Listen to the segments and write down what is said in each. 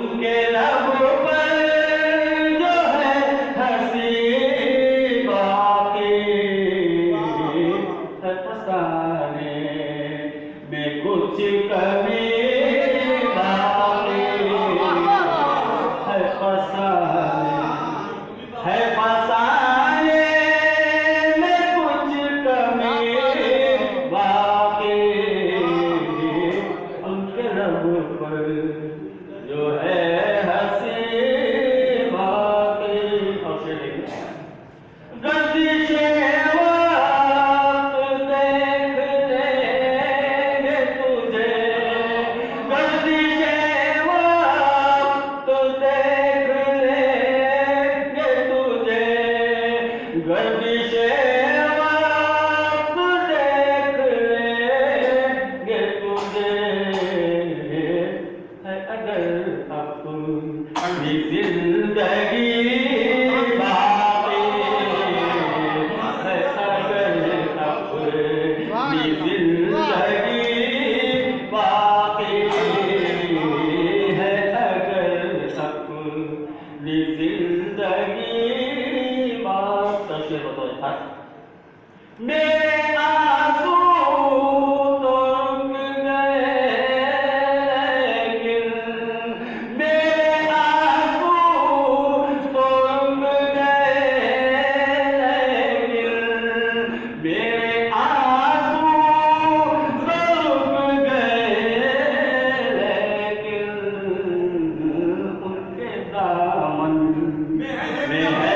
उनके लब पर जो है हंसी बाकी है फसाने में कुछ कमी बाकी है फसाने में कुछ कमी बाकी उनके लब पर जो है हंसी बाकी। और गर्दिशे वक्त देख लेंगे तुझे, गर्दिशे वक्त देख लेंगे तुझे, गर्दिशे वक्त देख लेंगे तुझे। है अगर अपनी जिंदगी मेरे आंसू तो रुक गए लेकिन, मेरे आंसू तो रुक गए लेकिन, मेरे आंसू तो रुक गए लेकिन उनके दामन में है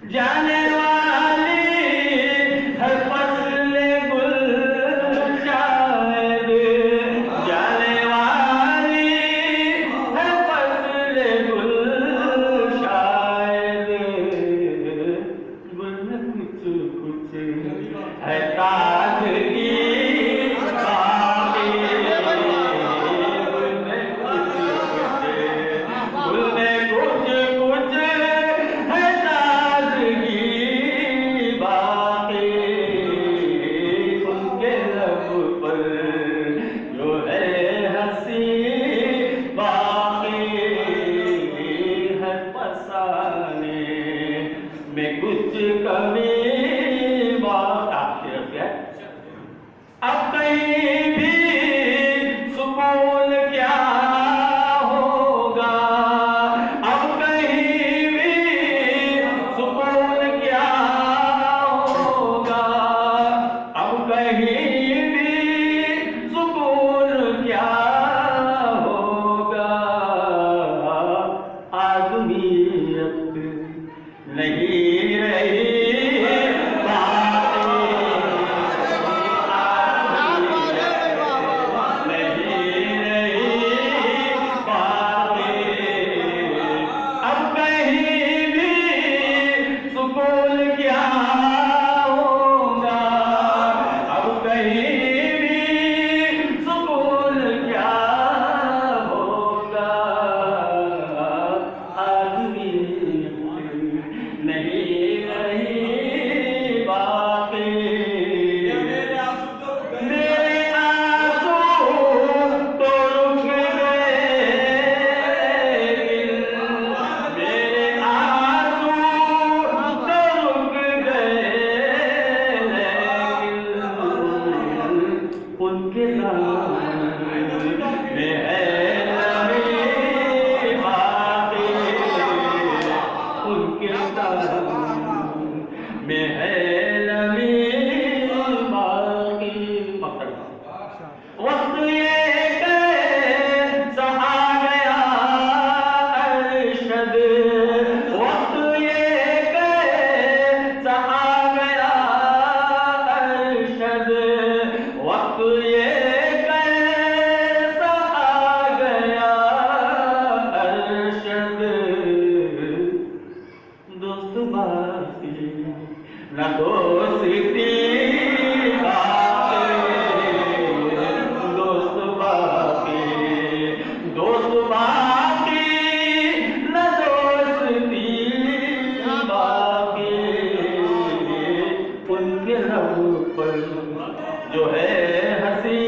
जाने वाली है फसले गुल शायद, जाने वाली है फसले गुल शायद, गुल में कुछ है ताजगी में कुछ कमी बात आपसे है। अब कहीं भी सुकून क्या होगा, अब कहीं भी सुकून क्या होगा, अब कहीं भी सुकून क्या होगा। आदमियत नहीं रही के लब पर जो है हंसी